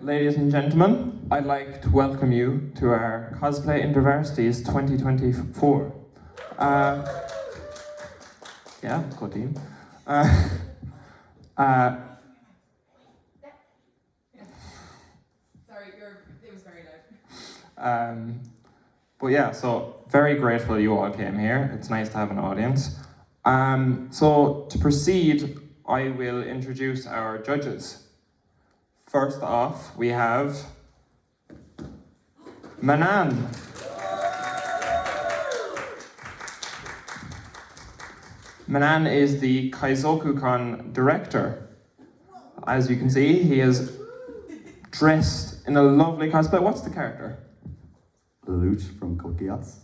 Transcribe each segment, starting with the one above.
ladies and gentlemen, I'd like to welcome you to our Cosplay Intervarsities 2024. Yeah, good team. Sorry, it was very loud. But yeah, so very grateful you all came here. It's nice to have an audience. So to proceed, I will introduce our judges. First off, we have Manan. Manan is the Kaizoku-con director. As you can see, he is dressed in a lovely cosplay. What's the character? Luch from Kokias.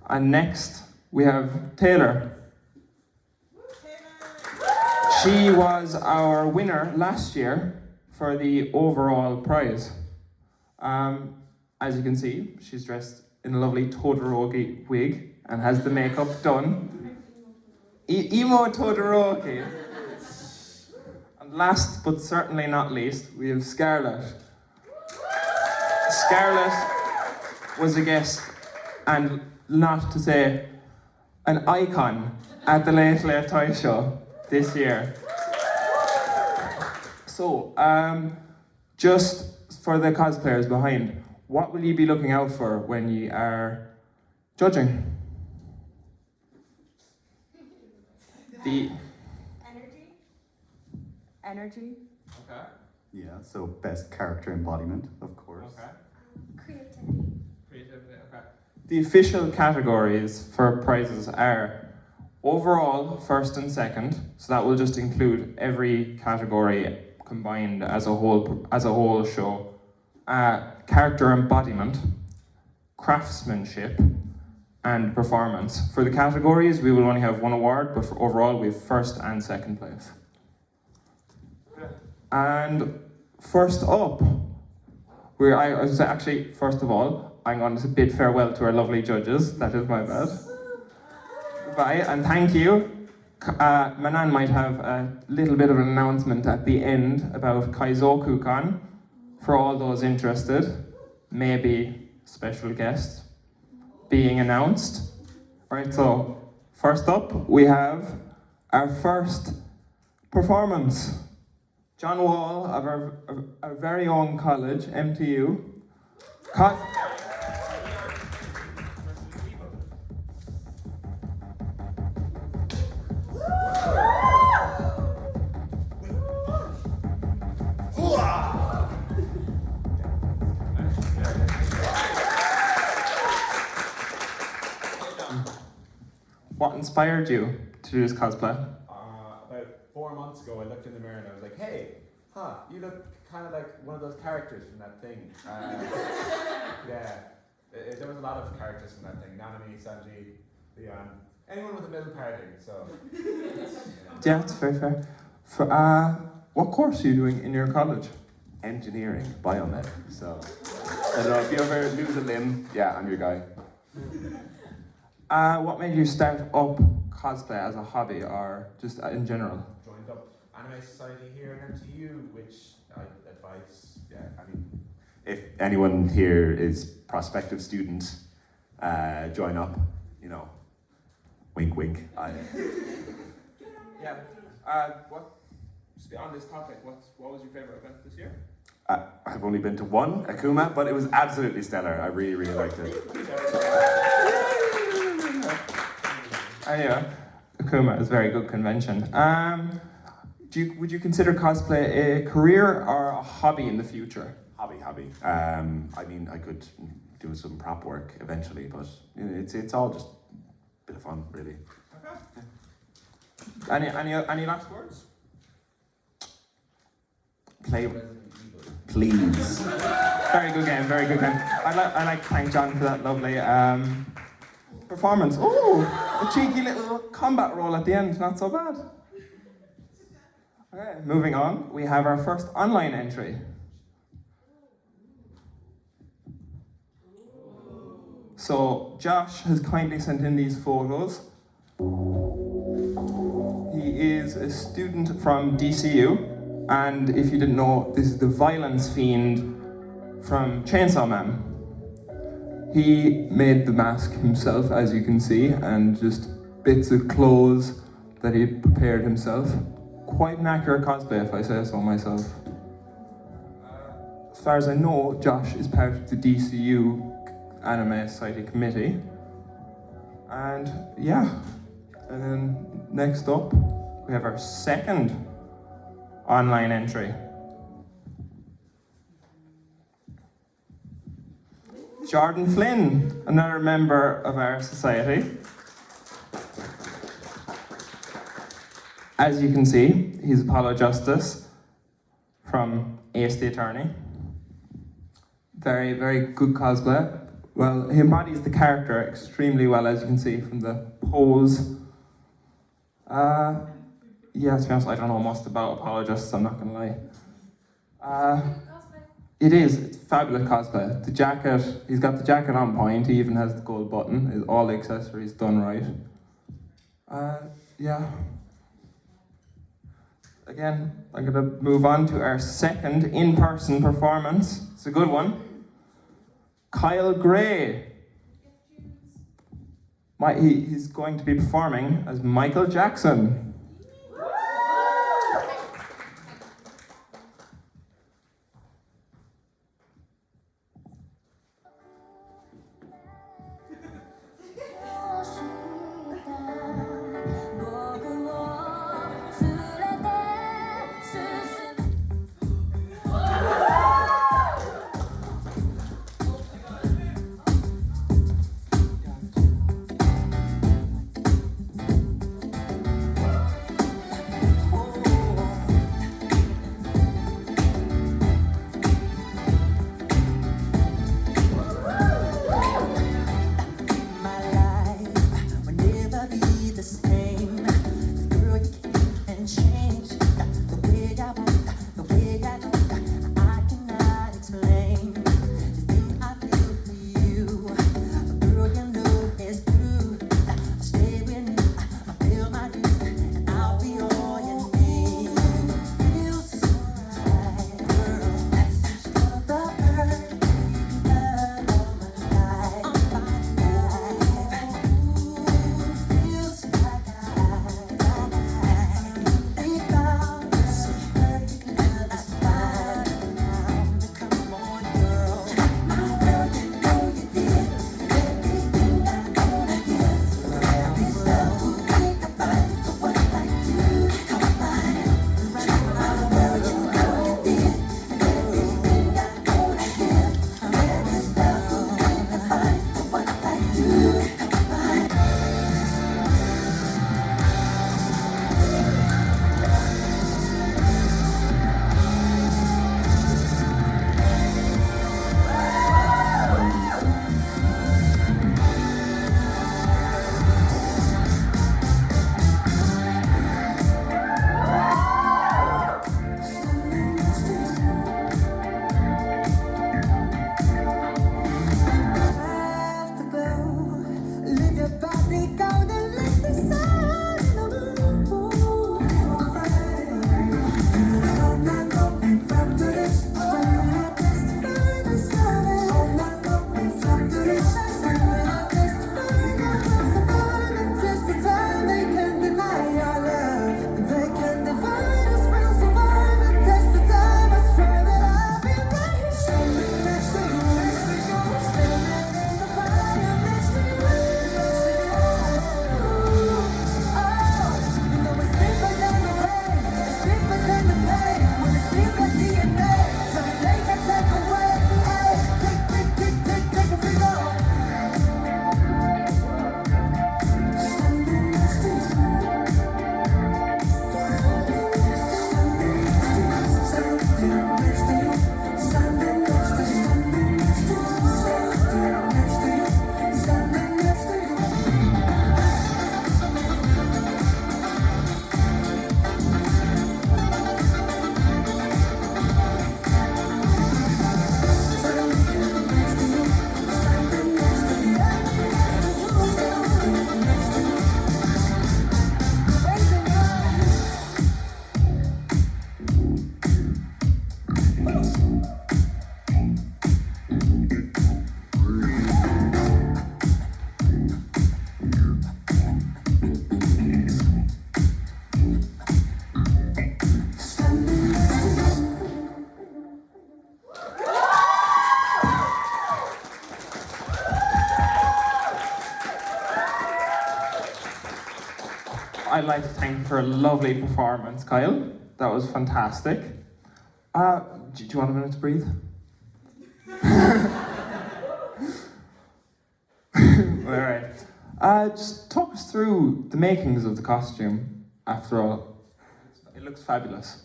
And next, we have Taylor. She was our winner last year for the overall prize. As you can see, she's dressed in a lovely Todoroki wig and has the makeup done. Emo Todoroki. And last but certainly not least, we have Scarlett. Scarlett was a guest, and not to say an icon at the Late Late Toy Show this year. So, just for the cosplayers behind, what will you be looking out for when you are judging? The Energy. Okay. Yeah, so best character embodiment, of course. Okay. Creativity. Okay. The official categories for prizes are overall, first and second. So that will just include every category combined as a whole show. Character embodiment, craftsmanship, and performance. For the categories, we will only have one award, but for overall, we have first and second place. And first up, first of all, I'm going to bid farewell to our lovely judges. That is my bad. Goodbye, and thank you. Manan might have a little bit of an announcement at the end about Kaizoku-con for all those interested. Maybe special guest being announced. Right, so first up, we have our first performance. John Wall of our very own college, MTU. What inspired you to do this cosplay? About 4 months ago, I looked in the mirror and I was like, hey, you look kind of like one of those characters from that thing. There was a lot of characters from that thing. Nanami, Sanji, Leon, anyone with a middle party, so. Yeah, it's very fair. What course are you doing in your college? Engineering, biomed. So, I don't know, if you ever lose a limb, yeah, I'm your guy. What made you start up cosplay as a hobby or just in general? Joined up Anime Society here in MTU, which I advise, If anyone here is prospective student, join up, wink wink. Yeah. Just on this topic, what was your favorite event this year? I've only been to one, Akuma, but it was absolutely stellar. I really, really liked it. Anyway, Akuma is a very good convention. Would you consider cosplay a career or a hobby in the future? Hobby. I could do some prop work eventually, but it's all just a bit of fun, really. Okay. Any last words? Play, please. Very good game. I'd like to thank John for that lovely performance. Oh, a cheeky little combat roll at the end. Not so bad. Okay, moving on. We have our first online entry. So Josh has kindly sent in these photos. He is a student from DCU, And if you didn't know, this is the violence fiend from Chainsaw Man. He made the mask himself, as you can see, and just bits of clothes that he prepared himself. Quite an accurate cosplay, if I say so myself. As far as I know, Josh is part of the DCU Anime Society Committee. And yeah, and then next up, we have our second online entry. Jordan Flynn, another member of our society. As you can see, he's Apollo Justice from Ace the Attorney. Very, very good cosplay. Well, he embodies the character extremely well, as you can see from the pose. Yeah, to be honest, I don't know much about Apollo Justice, I'm not gonna lie. It is, it's fabulous cosplay. The jacket, he's got the jacket on point, he even has the gold button, all the accessories done right. Yeah. Again, I'm gonna move on to our second in-person performance. It's a good one. Kyle Gray. He's going to be performing as Michael Jackson. I'd like to thank you for a lovely performance, Kyle. That was fantastic. Do you want a minute to breathe? Alright. Just talk us through the makings of the costume, after all. It looks fabulous.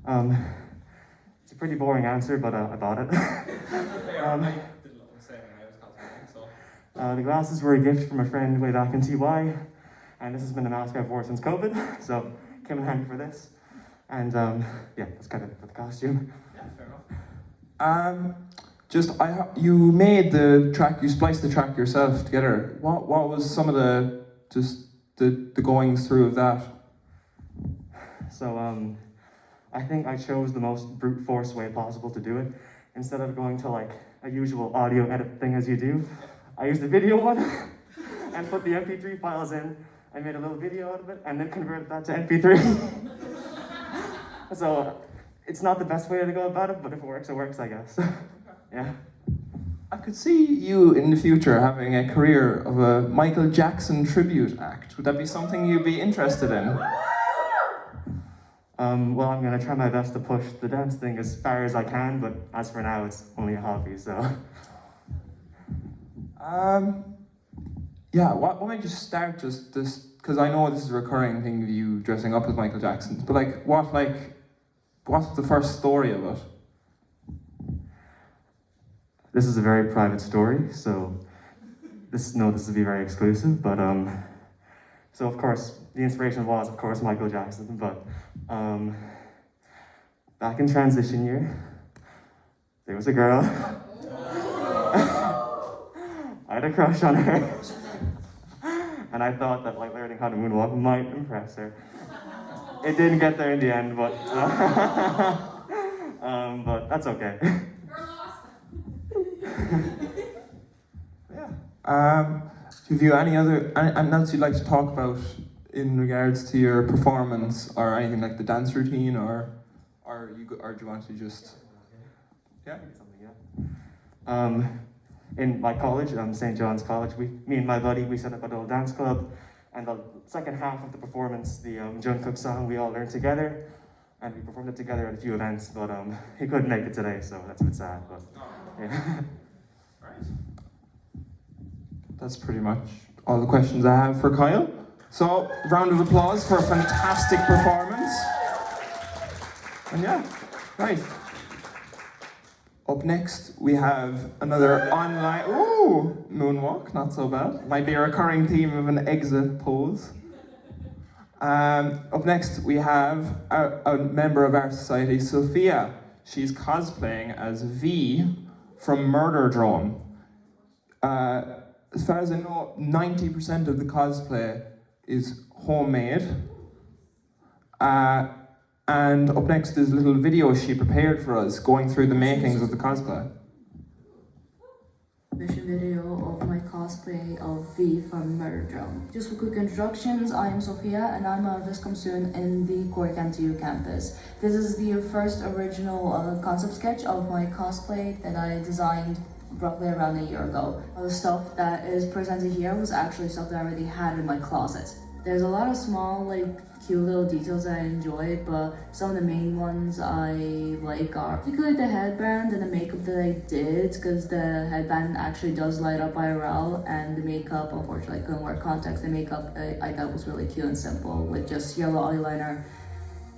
It's a pretty boring answer, but I bought it. The glasses were a gift from a friend way back in TY, and this has been the mask I've worn since COVID, so came in handy for this. And yeah, that's kind of it for the costume. Yeah, fair enough. You made the track, you spliced the track yourself together. What was some of the goings through of that? So I think I chose the most brute force way possible to do it. Instead of going to like a usual audio edit thing as you do, I used the video one and put the MP3 files in. I made a little video out of it and then converted that to MP3. So it's not the best way to go about it, but if it works, I guess. Yeah. I could see you in the future having a career of a Michael Jackson tribute act. Would that be something you'd be interested in? Well, I'm gonna try my best to push the dance thing as far as I can, but as for now, it's only a hobby, so. Yeah, why don't you start just this, because I know this is a recurring thing of you dressing up as Michael Jackson, but what's the first story of it? This is a very private story, so this will be very exclusive, but so of course, the inspiration was, of course, Michael Jackson, but back in transition year, there was a girl. I had a crush on her. And I thought that like learning how to moonwalk might impress her. It didn't get there in the end, but that's okay. Yeah. Have you anything else you'd like to talk about in regards to your performance, or anything like the dance routine, or do you want to just? Yeah. In my college, St. John's College, me and my buddy, we set up a little dance club, and the second half of the performance, the Jungkook song, we all learned together, and we performed it together at a few events, but he couldn't make it today, so that's a bit sad, but yeah. Right. That's pretty much all the questions I have for Kyle. So, round of applause for a fantastic performance. And yeah, right. Up next, we have another online, moonwalk, not so bad. Might be a recurring theme of an exit pose. Up next, we have a member of our society, Sophia. She's cosplaying as V from Murder Drone. As far as I know, 90% of the cosplay is homemade. And up next is a little video she prepared for us, going through the makings of the cosplay. Mission video of my cosplay of V from Murder Drone. Just for quick introductions, I am Sophia and I'm a Viscom student in the Cork MTU campus. This is the first original concept sketch of my cosplay that I designed roughly around a year ago. All the stuff that is presented here was actually stuff that I already had in my closet. There's a lot of small, cute little details that I enjoy, but some of the main ones I like are particularly the headband and the makeup that I did, because the headband actually does light up IRL, and the makeup, unfortunately, I couldn't wear contacts. The makeup I thought was really cute and simple, with just yellow eyeliner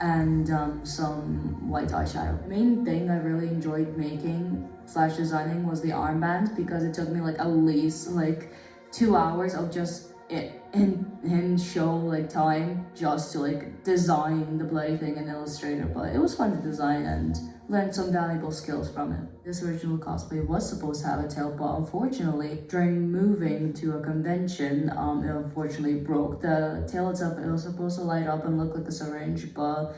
and some white eyeshadow. The main thing I really enjoyed making / designing was the armband, because it took me at least 2 hours of just it in show time just to design the bloody thing in Illustrator, but it was fun to design and learn some valuable skills from it. This original cosplay was supposed to have a tail, but unfortunately during moving to a convention, it unfortunately broke. The tail itself, it was supposed to light up and look like a syringe, but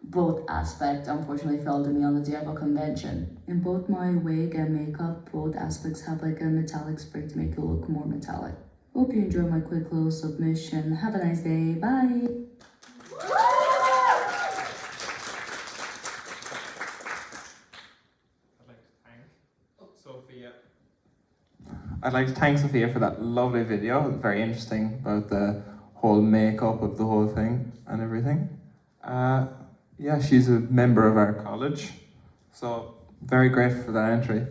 Both aspects unfortunately failed me on the day of a convention. In both my wig and makeup, both aspects have like a metallic spray to make it look more metallic. Hope you enjoy my quick little submission. Have a nice day. Bye. I'd like to thank Sophia for that lovely video. It was very interesting about the whole makeup of the whole thing and everything. Yeah, she's a member of our college, so very grateful for that entry.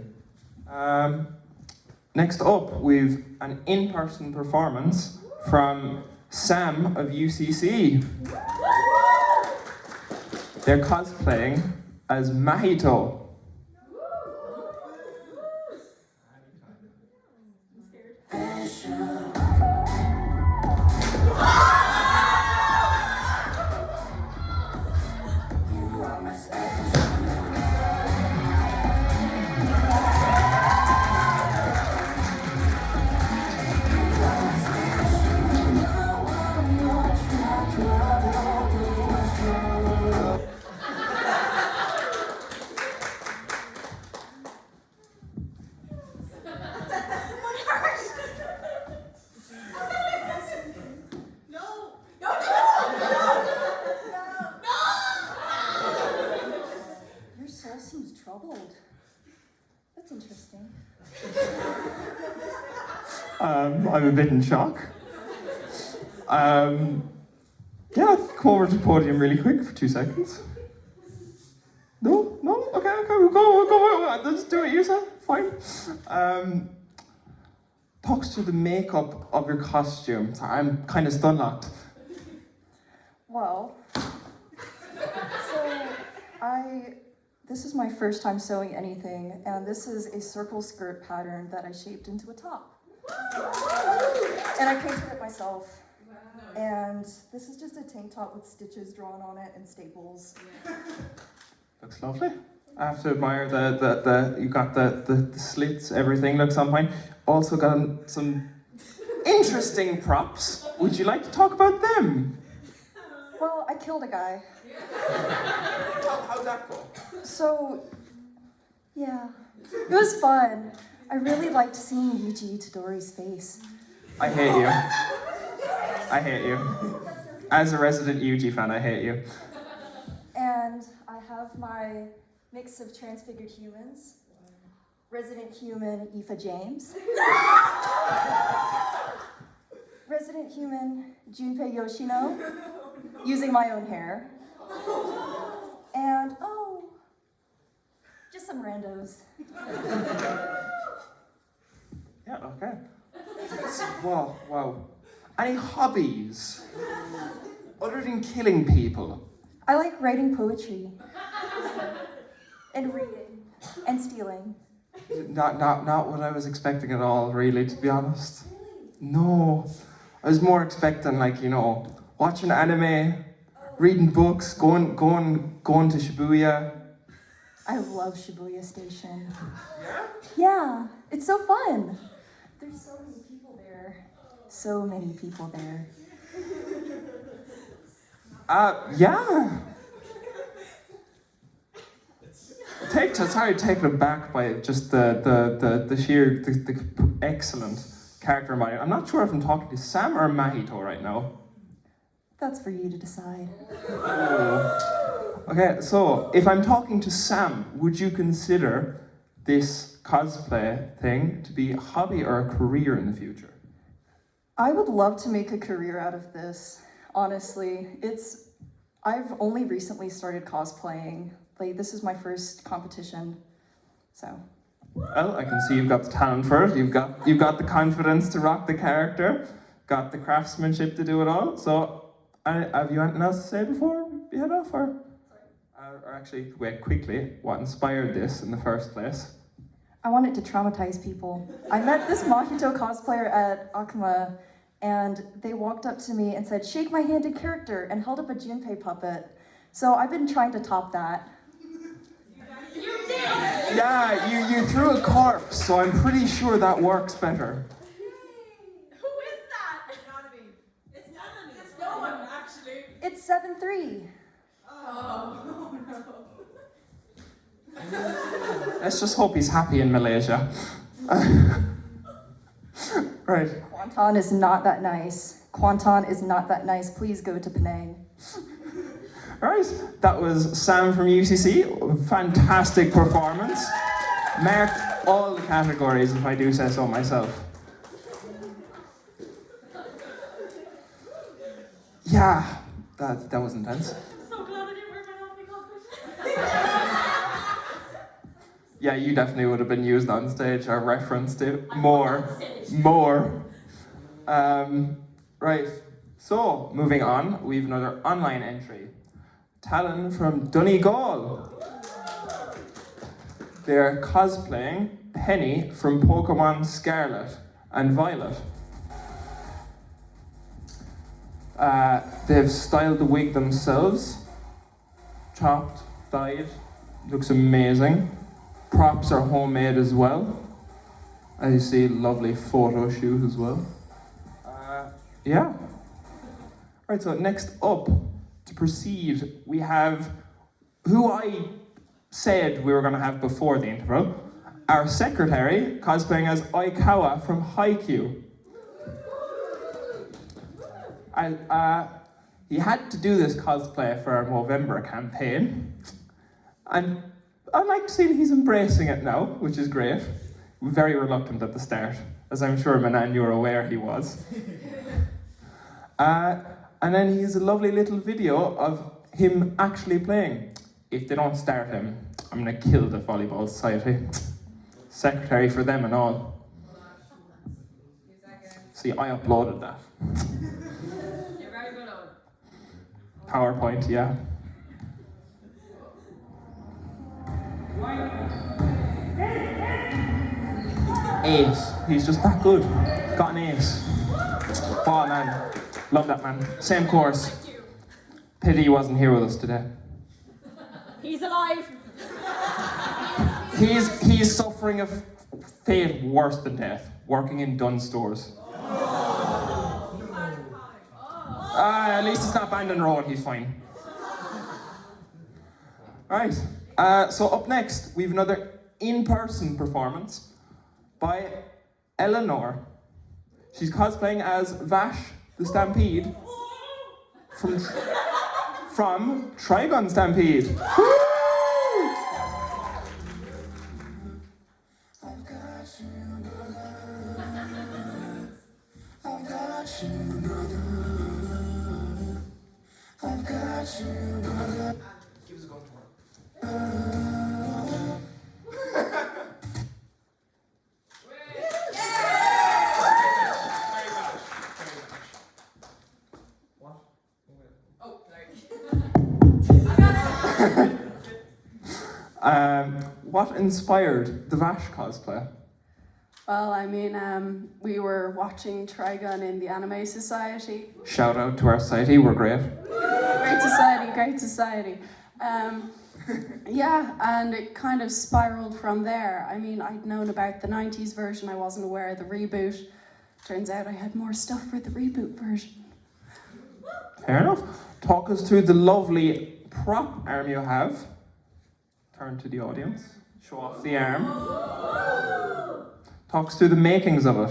Next up, we've an in-person performance from Sam of UCC. They're cosplaying as Mahito. I'm a bit in shock. Yeah, come over to the podium really quick for 2 seconds. No? Okay, go. Let's do it yourself, fine. Talk us through the makeup of your costume. Sorry, I'm kind of stun-locked. Well, this is my first time sewing anything, and this is a circle skirt pattern that I shaped into a top. And I painted it myself. And this is just a tank top with stitches drawn on it and staples. Looks lovely. I have to admire the you got the slits, everything looks on point. Also got some interesting props. Would you like to talk about them? Well, I killed a guy. How'd that go? So, yeah, it was fun. I really liked seeing Yuji Itadori's face. I hate you. I hate you. As a resident Yuji fan, I hate you. And I have my mix of transfigured humans. Resident human Aoife James. Resident human Junpei Yoshino, using my own hair. And, just some randos. Yeah, okay. Wow. Any hobbies? Other than killing people? I like writing poetry. And reading. And stealing. Not what I was expecting at all, really, to be honest. No. I was more expecting, watching anime, reading books, going to Shibuya. I love Shibuya Station. Yeah, it's so fun. There's so many people there. So many people there. Yeah. Taken aback by just the sheer excellent character model. I'm not sure if I'm talking to Sam or Mahito right now. That's for you to decide. Okay, so if I'm talking to Sam, would you consider this cosplay thing to be a hobby or a career in the future? I would love to make a career out of this, honestly. I've only recently started cosplaying. This is my first competition, so. Well, I can see you've got the talent for it. You've got the confidence to rock the character, got the craftsmanship to do it all. So, have you anything else to say before we head off, or actually, wait, quickly, what inspired this in the first place? I wanted to traumatize people. I met this Mahito cosplayer at Akuma, and they walked up to me and said, "Shake my hand in character," and held up a Junpei puppet. So I've been trying to top that. You did! Yeah, you threw a corpse, so I'm pretty sure that works better. Who is that? It's not me. It's no one, actually. It's 7-3. Oh. Let's just hope he's happy in Malaysia. Right. Kuantan is not that nice. Kuantan is not that nice. Please go to Penang. Right, that was Sam from UCC. Fantastic performance. Marked all the categories, if I do say so myself. Yeah, that was intense. So glad I didn't wear my outfit. Yeah, you definitely would have been used on stage or referenced it more. Right, so moving on, we have another online entry. Talon from Donegal. They're cosplaying Penny from Pokemon Scarlet and Violet. They've styled the wig themselves. Chopped, dyed, looks amazing. Props are homemade as well. As you see, lovely photo shoot as well. Yeah. Right, so next up, to proceed, we have who I said we were going to have before the interval. Our secretary, cosplaying as Aikawa from Haikyuu. He had to do this cosplay for our Movember campaign. And I like to see that he's embracing it now, which is great. Very reluctant at the start, as I'm sure Manan, you're aware he was. And then he has a lovely little video of him actually playing. If they don't start him, I'm gonna kill the Volleyball Society. Secretary for them and all. See, I uploaded that. You're very good on PowerPoint, yeah. Ace. He's just that good. Got an ace. Oh man. Love that man. Same course. Pity he wasn't here with us today. He's alive. He's suffering a fate worse than death. Working in Dunn stores. At least it's not Bandon Road, he's fine. Right, so up next, we have another in-person performance by Eleanor. She's cosplaying as Vash the Stampede from Trigon Stampede. Woo! What inspired the Vash cosplay? Well, I mean, we were watching Trigun in the Anime Society. Shout out to our society, we're great. Great society, great society. Yeah, and it kind of spiraled from there. I mean, I'd known about the 90s version, I wasn't aware of the reboot. Turns out I had more stuff for the reboot version. Fair enough. Talk us through the lovely prop arm you have. Turn to the audience. Show off the arm. Talk us through the makings of it.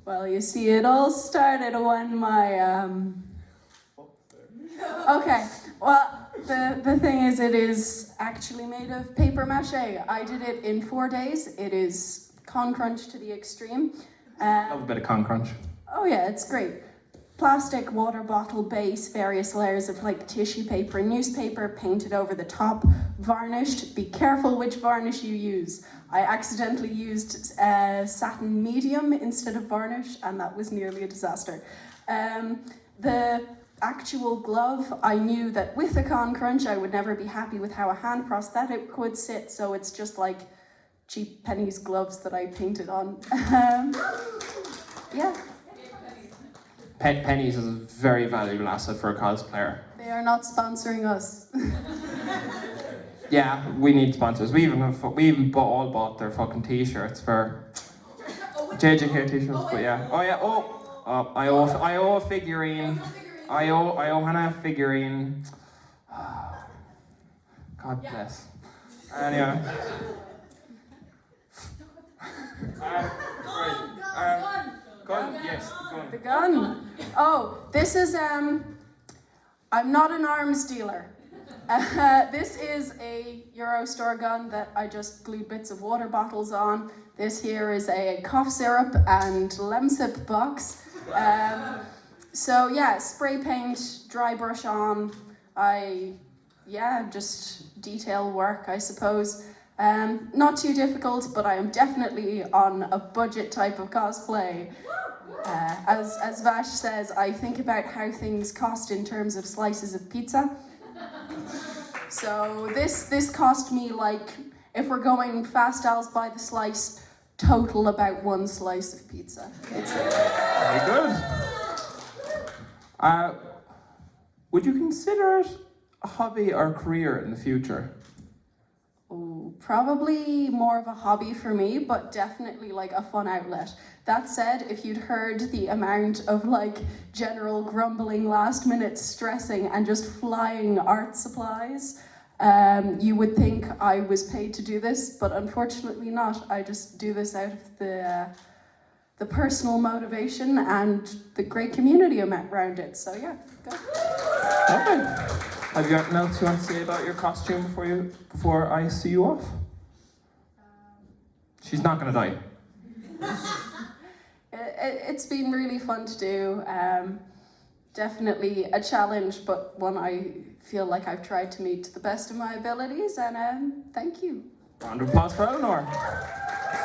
Well, you see, it all started when my, Okay, well, the thing is, it is actually made of paper mache. I did it in 4 days. It is con crunch to the extreme. Love a bit of con crunch. Oh yeah, it's great. Plastic water bottle base, various layers of like tissue paper and newspaper painted over the top, varnished. Be careful which varnish you use. I accidentally used satin medium instead of varnish, and that was nearly a disaster. The actual glove, I knew that with a con crunch I would never be happy with how a hand prosthetic would sit, so it's just like cheap pennies gloves that I painted on. Yeah. Pennies is a very valuable asset for a cosplayer. They are not sponsoring us. Yeah, we need sponsors. We even bought their fucking t-shirts for JJK t-shirts, but yeah. Oh yeah, I owe a figurine. I owe Hannah a figurine. God bless. Anyway. Gun, yes, gun. The gun. Oh, this is, I'm not an arms dealer. This is a Eurostore gun that I just glued bits of water bottles on. This here is a cough syrup and Lemsip box. So yeah, spray paint, dry brush on. Just detail work, I suppose. Not too difficult, but I am definitely on a budget type of cosplay. As Vash says, I think about how things cost in terms of slices of pizza. So this cost me, like, if we're going fast als by the slice, total about 1 slice of pizza. It's Very good. Would you consider it a hobby or career in the future? probably more of a hobby for me, but definitely like a fun outlet. That said, if you'd heard the amount of like general grumbling, last minute stressing and just flying art supplies, you would think I was paid to do this, but unfortunately not. I just do this out of the personal motivation and the great community around it. So yeah, go. Okay. Have you anything else you want to say about your costume before I see you off? She's not gonna die. It's been really fun to do. Definitely a challenge, but one I feel like I've tried to meet to the best of my abilities, and thank you. Round of applause for Eleanor.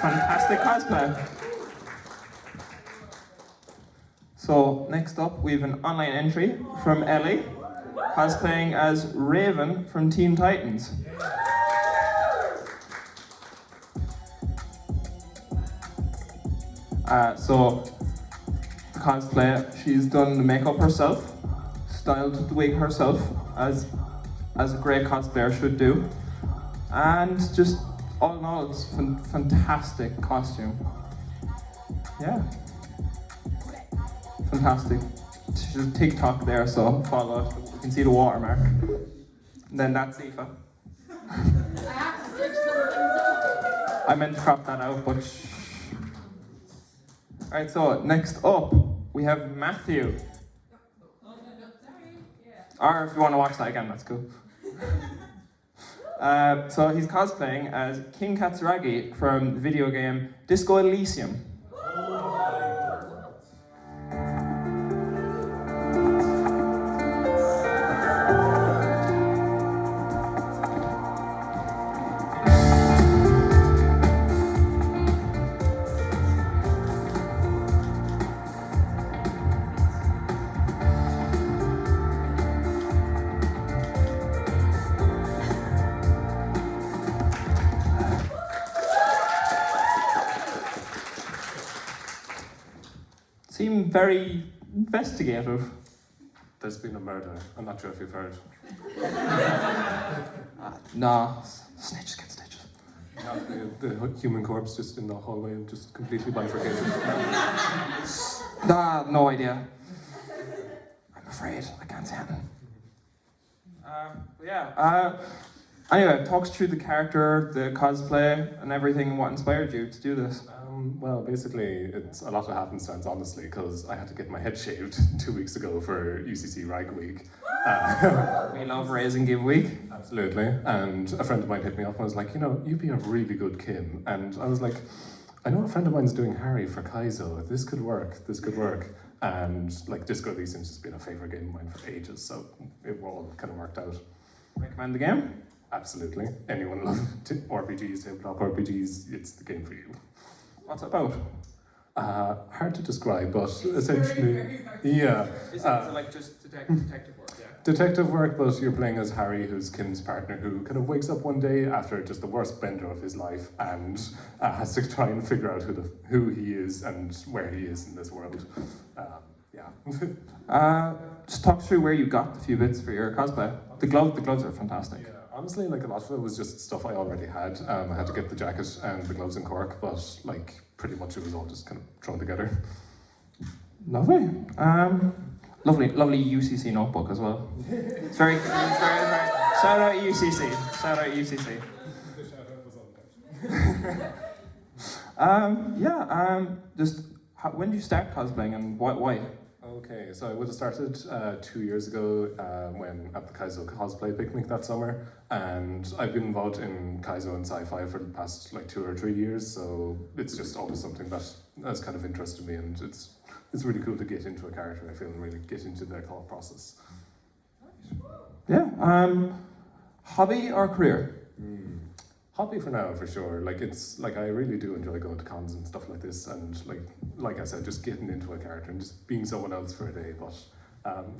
Fantastic cosplay. So next up, we have an online entry from Ellie, cosplaying as Raven from Teen Titans. So cosplay, she's done the makeup herself, styled the wig herself, as a great cosplayer should do, and just all in all, it's fantastic costume. Yeah, fantastic. She's a TikTok there, so follow it. You can see the watermark. And then that's Aoife. I meant to crop that out, but. Alright, so next up, we have Matthew. Or if you want to watch that again, that's cool. So he's cosplaying as King Katsuragi from the video game Disco Elysium. Seem very investigative. There's been a murder. I'm not sure if you've heard. No, snitches get stitches. The human corpse just in the hallway and just completely bifurcated. No idea. I'm afraid I can't say anything. Anyway, talk us through the character, the cosplay, and everything, and what inspired you to do this. Well, basically, it's a lot of happenstance, honestly, because I had to get my head shaved 2 weeks ago for UCC Rag Week. We love Raise and Give Week. Absolutely. And a friend of mine hit me up and was like, you know, you'd be a really good Kim. And I was like, I know a friend of mine's doing Harry for Kaizo. This could work. And like Disco Elysium's just been a favourite game of mine for ages, so it all kind of worked out. Recommend the game? Absolutely. Anyone love RPGs, tabletop RPGs, it's the game for you. What's it about? Hard to describe, but essentially, yeah. Is it like just detective work? Yeah. Detective work, but you're playing as Harry, who's Kim's partner, who kind of wakes up one day after just the worst bender of his life and has to try and figure out who he is and where he is in this world. Just talk through where you got the few bits for your cosplay. The gloves are fantastic. Yeah, honestly, like a lot of it was just stuff I already had. I had to get the jacket and the gloves in Cork, but like pretty much it was all just kind of thrown together. Lovely. Lovely UCC notebook as well. It's very. Shout out UCC. When did you start cosplaying and why? Okay, so I would have started 2 years ago when at the Kaizo cosplay picnic that summer, and I've been involved in Kaizo and sci-fi for the past like 2 or 3 years, so it's just always something that has kind of interested me, and it's really cool to get into a character, I feel, and really get into their thought process. Yeah. Hobby or career? Hobby for now, for sure. Like it's like I really do enjoy going to cons and stuff like this, and like I said, just getting into a character and just being someone else for a day. But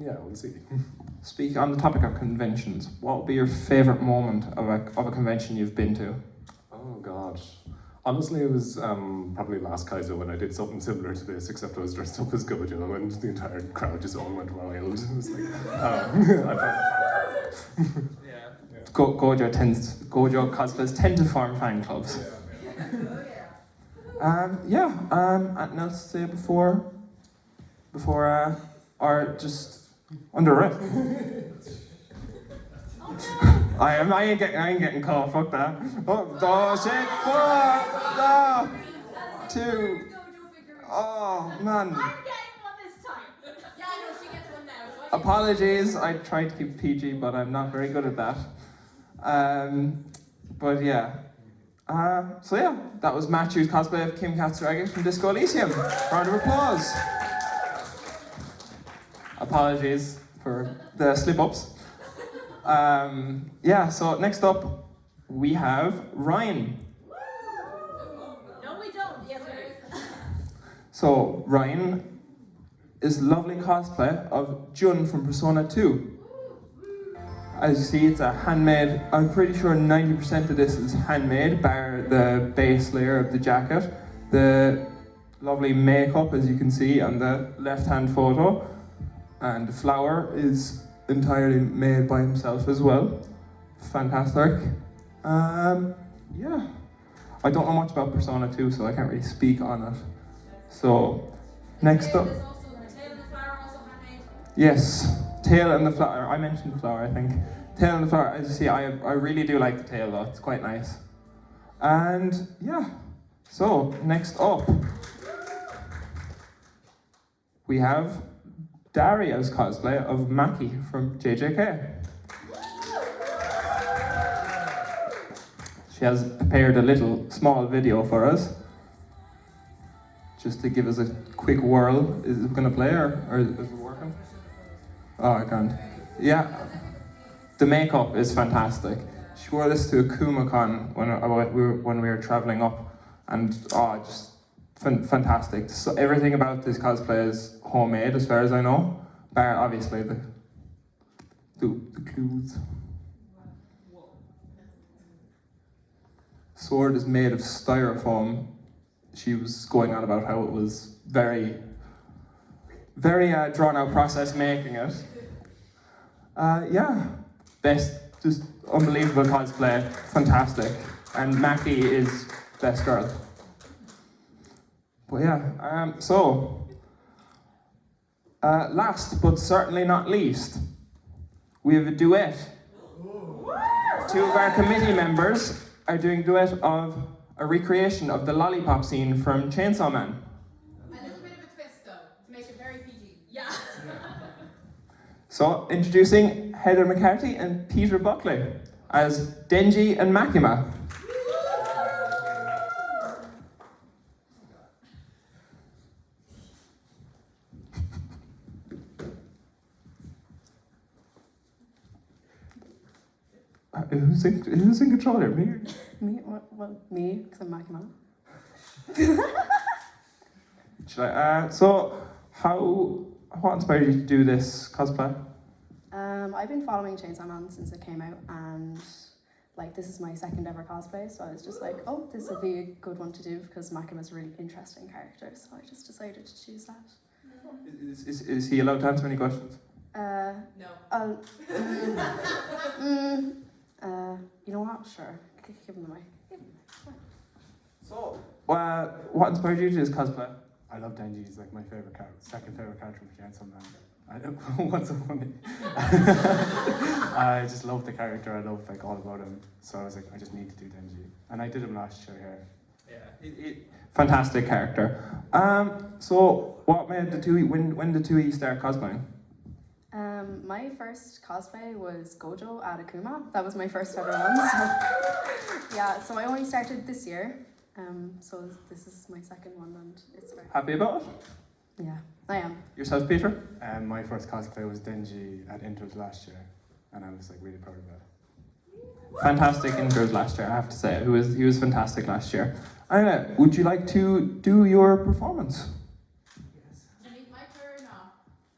yeah, we'll see. Speak on the topic of conventions. What would be your favorite moment of a convention you've been to? Oh God. Honestly, it was probably last Kaizo when I did something similar to this, except I was dressed up as Gojo, and the entire crowd just all went wild. It was like, I found Gojo cosplays tend to form fan clubs. Anything else to say before or just under it? I ain't getting caught. Fuck that. Oh shit! Fuck! No. 2. Oh man. I'm getting one this time. Yeah, I know she gets one now. So Apologies. I tried to keep PG, but I'm not very good at that. But yeah. That was Matthew's cosplay of Kim Cat's Dragon from Disco Elysium. Round of applause. Apologies for the slip-ups. So next up, we have Ryan. no, we don't. Yes, we do. So Ryan is lovely cosplay of Jun from Persona 2. As you see, it's a handmade, I'm pretty sure 90% of this is handmade, bar the base layer of the jacket. The lovely makeup, as you can see on the left-hand photo. And the flower is entirely made by himself as well. Fantastic. I don't know much about Persona 2, so I can't really speak on it. So, next up. There's also the tail and the flower also handmade. Yes, tail and the flower. I mentioned the flower, I think. Tail and the flower. As you see, I really do like the tail though. It's quite nice. And yeah, so next up, we have Daria's cosplay of Maki from JJK. She has prepared a little small video for us, just to give us a quick whirl. Is it going to play or is it working? Oh, I can't. Yeah, the makeup is fantastic. She wore this to a Kuma-con when we were traveling up, and just fantastic. So everything about this cosplay is homemade, as far as I know, bar obviously the clothes. Sword is made of styrofoam. She was going on about how it was very, very drawn out process making it. Just unbelievable cosplay, fantastic. And Maki is best girl. But yeah, last but certainly not least, we have a duet. 2 of our committee members are doing a duet of a recreation of the lollipop scene from Chainsaw Man. A little bit of a twist though, to make it very PG. Yeah. So, introducing Heather McCarthy and Peter Buckley as Denji and Makima. Who's in control here? Me? Me? What? Me? Because I'm Makima. What inspired you to do this cosplay? I've been following Chainsaw Man since it came out, and this is my second ever cosplay, so I was just like, oh, this would be a good one to do because Makima's a really interesting character, so I just decided to choose that. Is he allowed to answer any questions? No. You know what? Sure. Give him the mic. So, what inspired you to do this cosplay? I love Denji. He's my favorite character, second favorite character from Chainsaw Man. I don't know what's so funny. I just love the character. I love all about him. So I was like, I just need to do Denji, and I did him last year here Fantastic character. So, what made the 2E, when did 2E start cosplaying? My first cosplay was Gojo at Akuma. That was my first ever one. So, yeah, so I only started this year. So this is my second one, and it's very Happy about it? Yeah, I am. Yourself, Peter? My first cosplay was Denji at Inters last year, and I was like really proud of that. Fantastic intros last year, I have to say. He was fantastic last year. Anyway, would you like to do your performance? Do you need mic or no?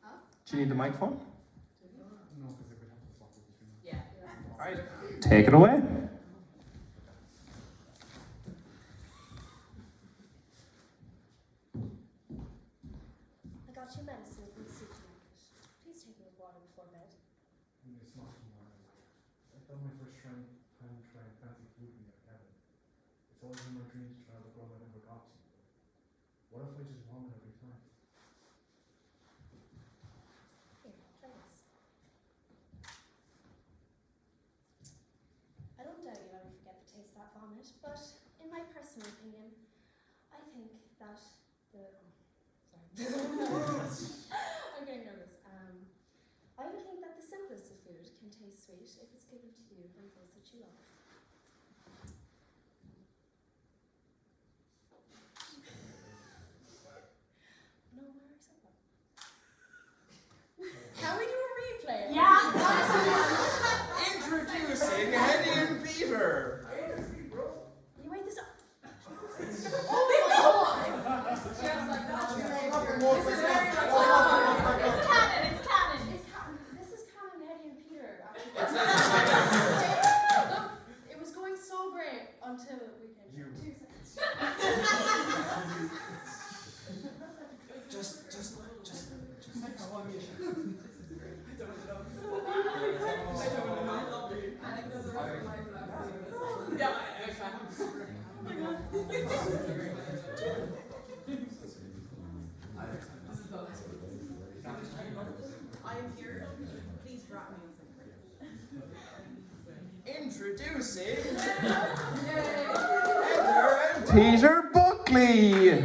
Huh? Do you need the microphone? No, because they would have to swap it between them. Yeah. Alright, take it away. I got you medicine from the supermarket. Please take me with water before bed. It's not tomorrow. I thought my first time trying fancy food in that cabin. It's always been my dream to try the girl I never got to. What if I just vomit every time? Here, try this. I don't doubt you'll ever forget the taste of that vomit, but in my personal opinion, I think that the... I'm getting nervous. I would think that the simplest of food can taste sweet if it's given to you by those that you love. No more except that. Can we do a replay? Yeah. Introducing Henny and Peter. You wait this up. Oh my god! This is very much It's canon. It's canon. This is canon, Eddie and Peter. Look, it was going so great until we came to 2 seconds. Just. I am here. Please drop me. Introducing Peter Buckley!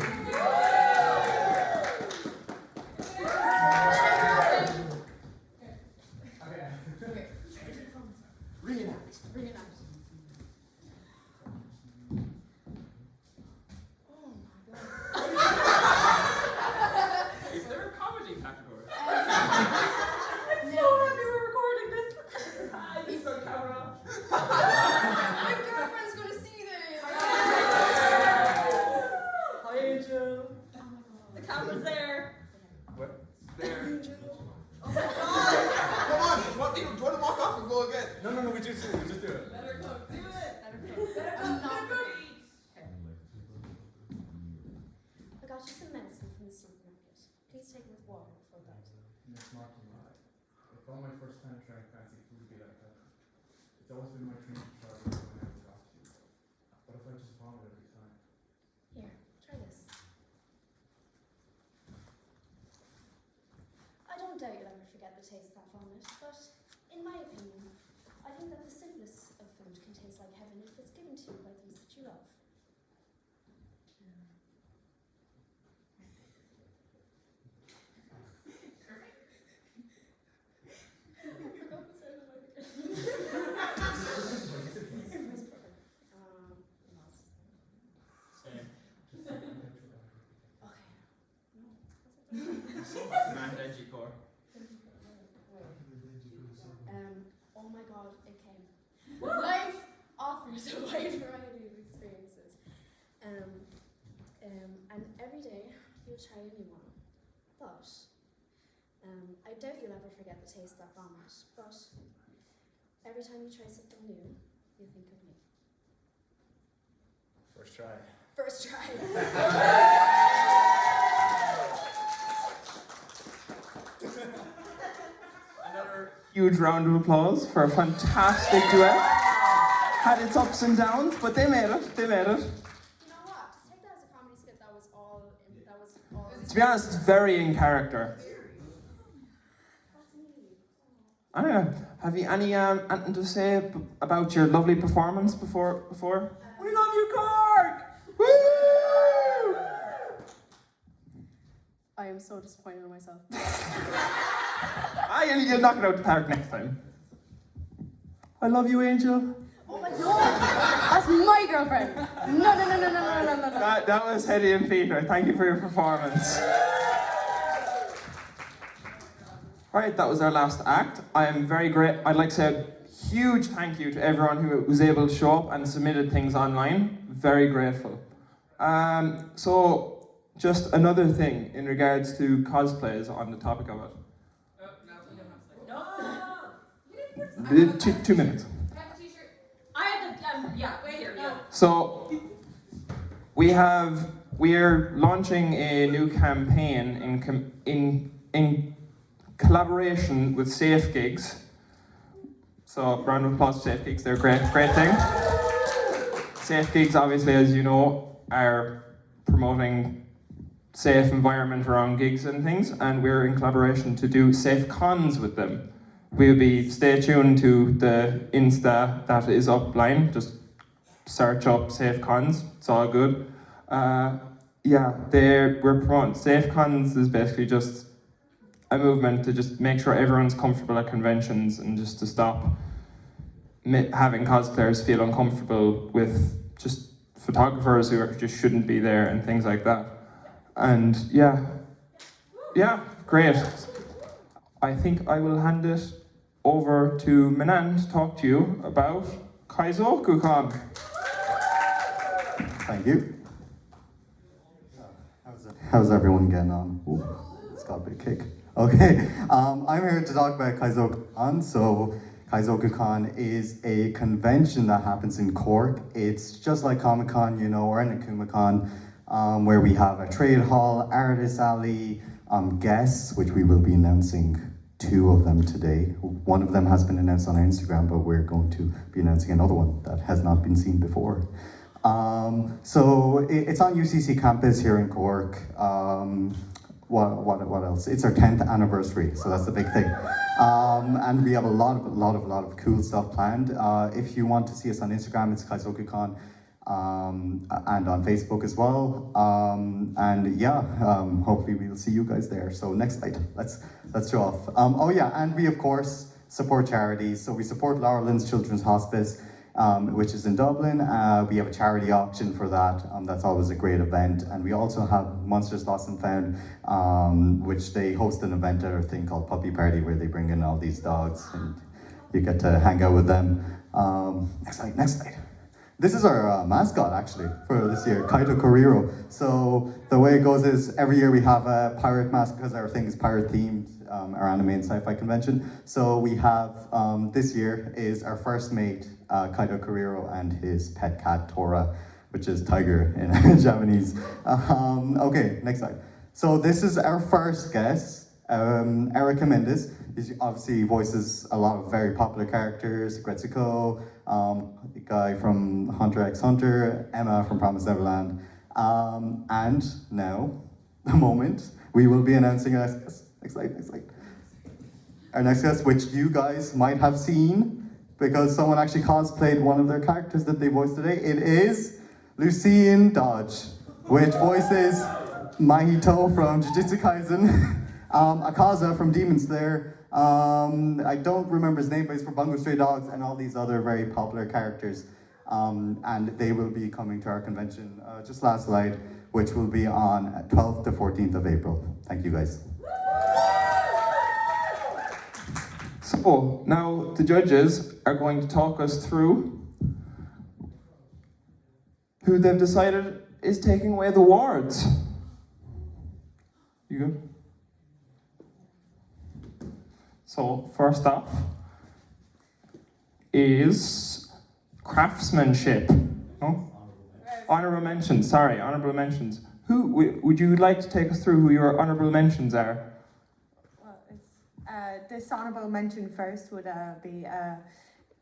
Reenact. Oh my god. Is there a comedy category? I'm so happy we're recording this. He's on camera. My girlfriend's gonna see this. Hi, Angel. The camera's there. What? There. Oh my god. Come on. Do you want to walk off and go again? No, we just do it. Let her go. Do it. Let her go. I got you some medicine from the supermarket. Please take it with water before bed. It's not tomorrow. I thought my first time trying fancy food would be like that. It's always been my dream to try the girl I never got to. What if I just vomit every time? Here, try this. I don't doubt you'll ever forget the taste of that vomit, but in my opinion, I think that the simplest of food can taste like heaven if it's given to you by those that you love. Oh my god, it came. Life offers a wide variety of experiences. And every day you'll try a new one. But I doubt you'll ever forget the taste of that vomit. But every time you try something new, you think of me. First try. First try. Another huge round of applause for a fantastic duet. Had its ups and downs, but they made it. You know what? Take that as a comedy skit. That was all. To be honest, it's very in character. That's me. Anyway, have you anything to say about your lovely performance before? We love you, Cork! Woo! you'll knock it out the park next time. I love you, Angel. Oh my god! That's my girlfriend! No. That was Hetty and Peter. Thank you for your performance. Alright, that was our last act. I am very great. I'd like to say a huge thank you to everyone who was able to show up and submitted things online. Very grateful. So, just another thing in regards to cosplays on the topic of it. No! 2 minutes. I have the, wait here, yeah. So, we're launching a new campaign in collaboration with Safe Gigs. So, round of applause to Safe Gigs, they're a great thing. Safe Gigs, obviously, as you know, are promoting safe environment around gigs and things, and we're in collaboration to do safe cons with them. Stay tuned to the Insta that is upline, just search up Safe Cons, it's all good. We're promoting Safe Cons is basically just a movement to just make sure everyone's comfortable at conventions and just to stop having cosplayers feel uncomfortable with just photographers who just shouldn't be there and things like that. And yeah, great. I think I will hand it over to Manan to talk to you about Kaizoku-con. Thank you. How's everyone getting on? Ooh, it's got a big kick. Okay, I'm here to talk about Kaizoku-con. So Kaizoku-con is a convention that happens in Cork. It's just like Comic-Con, you know, or Nakuma-Con, where we have a trade hall, artist alley, guests, which we will be announcing 2 of them today. One of them has been announced on our Instagram, but we're going to be announcing another one that has not been seen before. So it's on UCC campus here in Cork. What else? It's our 10th anniversary, so that's the big thing. And we have a lot of cool stuff planned. If you want to see us on Instagram, it's Kaizoku-con, and on Facebook as well. Hopefully we'll see you guys there. So next slide, let's show off. And we of course support charities. So we support Laurellan's Children's Hospice, which is in Dublin. We have a charity auction for that. That's always a great event. And we also have Monsters Lost and Found, which they host an event at a thing called Puppy Party, where they bring in all these dogs and you get to hang out with them. Next slide. This is our mascot, actually, for this year, Kaito Koriro. So the way it goes is every year we have a pirate mask because our thing is pirate themed, our anime and sci-fi convention. So we have, this year is our first mate, Kaito Koriro, and his pet cat, Tora, which is tiger in Japanese. Okay, next slide. So this is our first guest, Erica Mendes. He obviously voices a lot of very popular characters, Gretsuko, the guy from Hunter x Hunter, Emma from Promised Neverland. And now, the moment, we will be announcing our next guest. Next slide. Our next guest, which you guys might have seen, because someone actually cosplayed one of their characters that they voiced today. It is Lucien Dodge, which voices Mahito from Jujutsu Kaisen, Akaza from Demon Slayer, I don't remember his name, but he's from Bungo Stray Dogs, and all these other very popular characters. And they will be coming to our convention, just last slide, which will be on 12th to 14th of April. Thank you guys. So, now the judges are going to talk us through who they've decided is taking away the awards. You good? So, first off is craftsmanship. No? Honorable mentions, honorable mentions. Who would you like to take us through who your honorable mentions are? This honorable mention first would be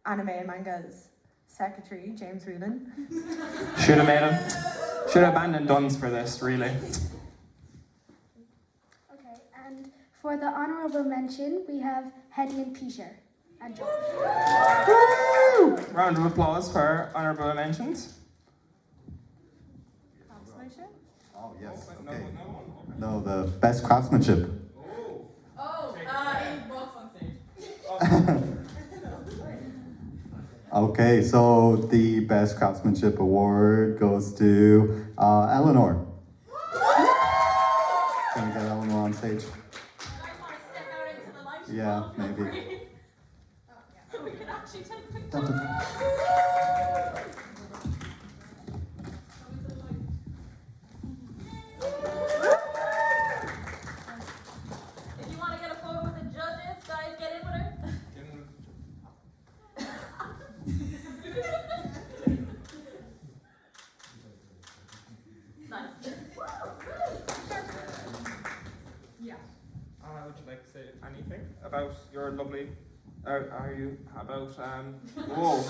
Anime and Manga's secretary, James Whelan. Should have abandoned Duns for this, really. Okay, and for the honorable mention, we have Hetty and Peter and Josh. Woo! Round of applause for honorable mentions. Craftsmanship? Oh, yes. Okay. No, the best craftsmanship. Okay, so the Best Craftsmanship Award goes to Eleanor. Gonna get Eleanor on stage. Yeah, maybe. So we can actually take pictures. If you want to get a photo with the judges, guys, get in with her. Nice. Yeah. Would you like to say anything about your lovely? Are you about Whoa.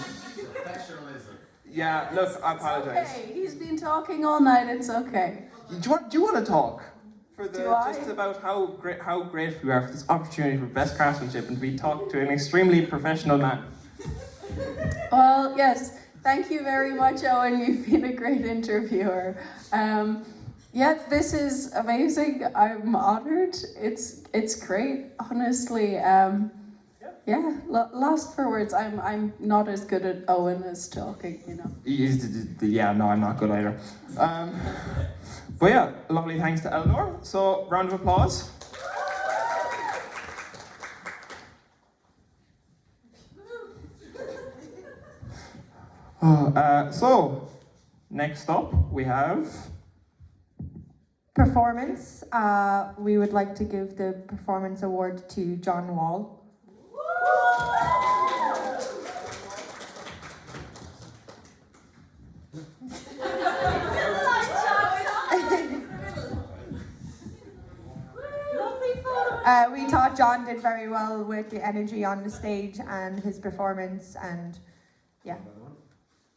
Professionalism. Yeah. Look, I apologize. Okay, he's been talking all night, it's okay. Do you want to talk? Do I? Just about how grateful we are for this opportunity for best craftsmanship and to be talked to an extremely professional man. Well, yes, thank you very much, Owen. You've been a great interviewer. Yeah, this is amazing. I'm honored. It's great, honestly. Yeah, lost for words. I'm not as good at Owen as talking, you know. Yeah, no, I'm not good either. But yeah, lovely thanks to Eleanor. So, round of applause. So, next up we have... Performance. We would like to give the performance award to John Wall. We thought John did very well with the energy on the stage and his performance, and yeah.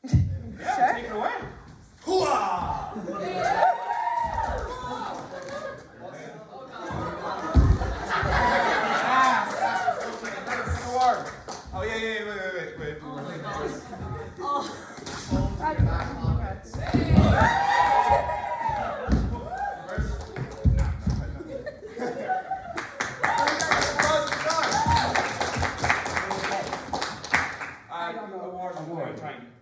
Yeah, take it away. Oh yeah, wait. Oh my gosh.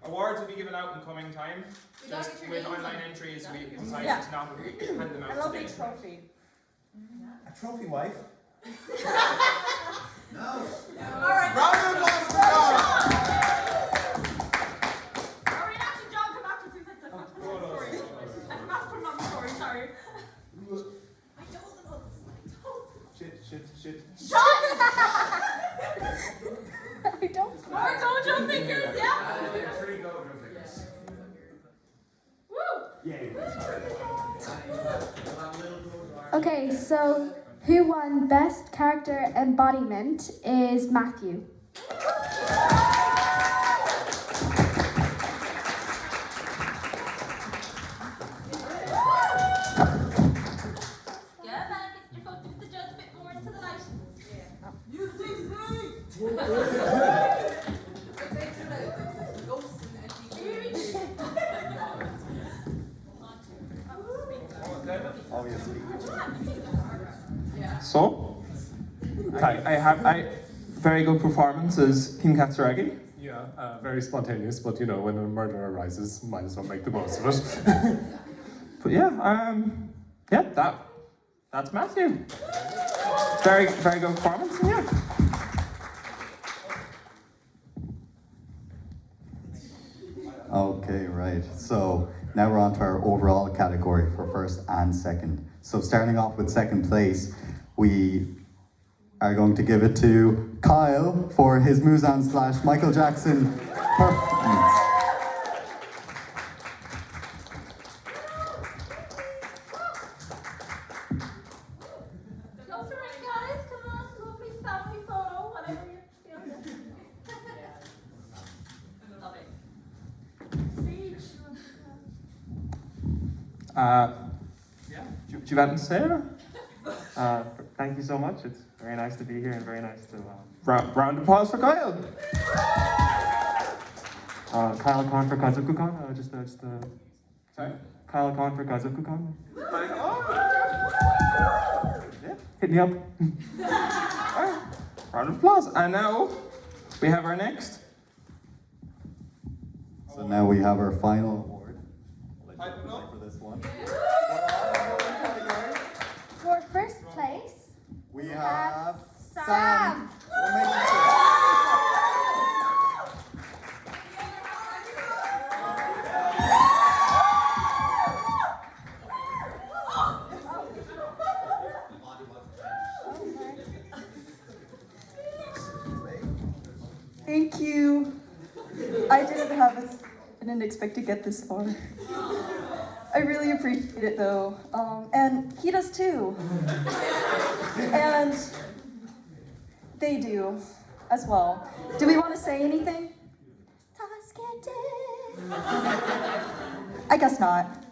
Awards will be given out in coming time. Just with online entries, we decided to not hand them out. A lovely today. trophy. A trophy wife? No. Alright. Round of applause for John! Alright, actually, John, come back for 2 seconds. I forgot to put it on the story. I forgot to put it on the story, sorry. I told them all this. Shit. John! I don't. More Gojo figures, yeah? There are 3 Gojo figures. Woo! Okay, so who won Best Character Embodiment is Matthew. Yeah, man, get your photo with the judge a bit more into the light. Yeah. You see me! So, I have very good performance as King Katsuragi. Yeah, very spontaneous, but you know, when a murder arises, might as well make the most of it. But yeah, that's Matthew. Very good performance, yeah. Okay, right. So now we're on to our overall category for first and second. So starting off with second place, we are going to give it to Kyle for his Muzan / Michael Jackson performance. Go for it, guys. Come on, lovely family photo, whatever you're feeling. Love it. Speech. Do you have anything to say? Thank you so much. It's very nice to be here and very nice to. Round of applause for Kyle. Kyle Khan for Kazuku-kan. Sorry? Kyle Khan for Kazuku-kan. Yeah. Hit me up. Alright. Round of applause. And now we have our next. So now we have our final award. For this one. For first place, We have Sam. Thank you. I didn't expect to get this far. I really appreciate it though. And he does too. And they do as well. Do we want to say anything? I guess not.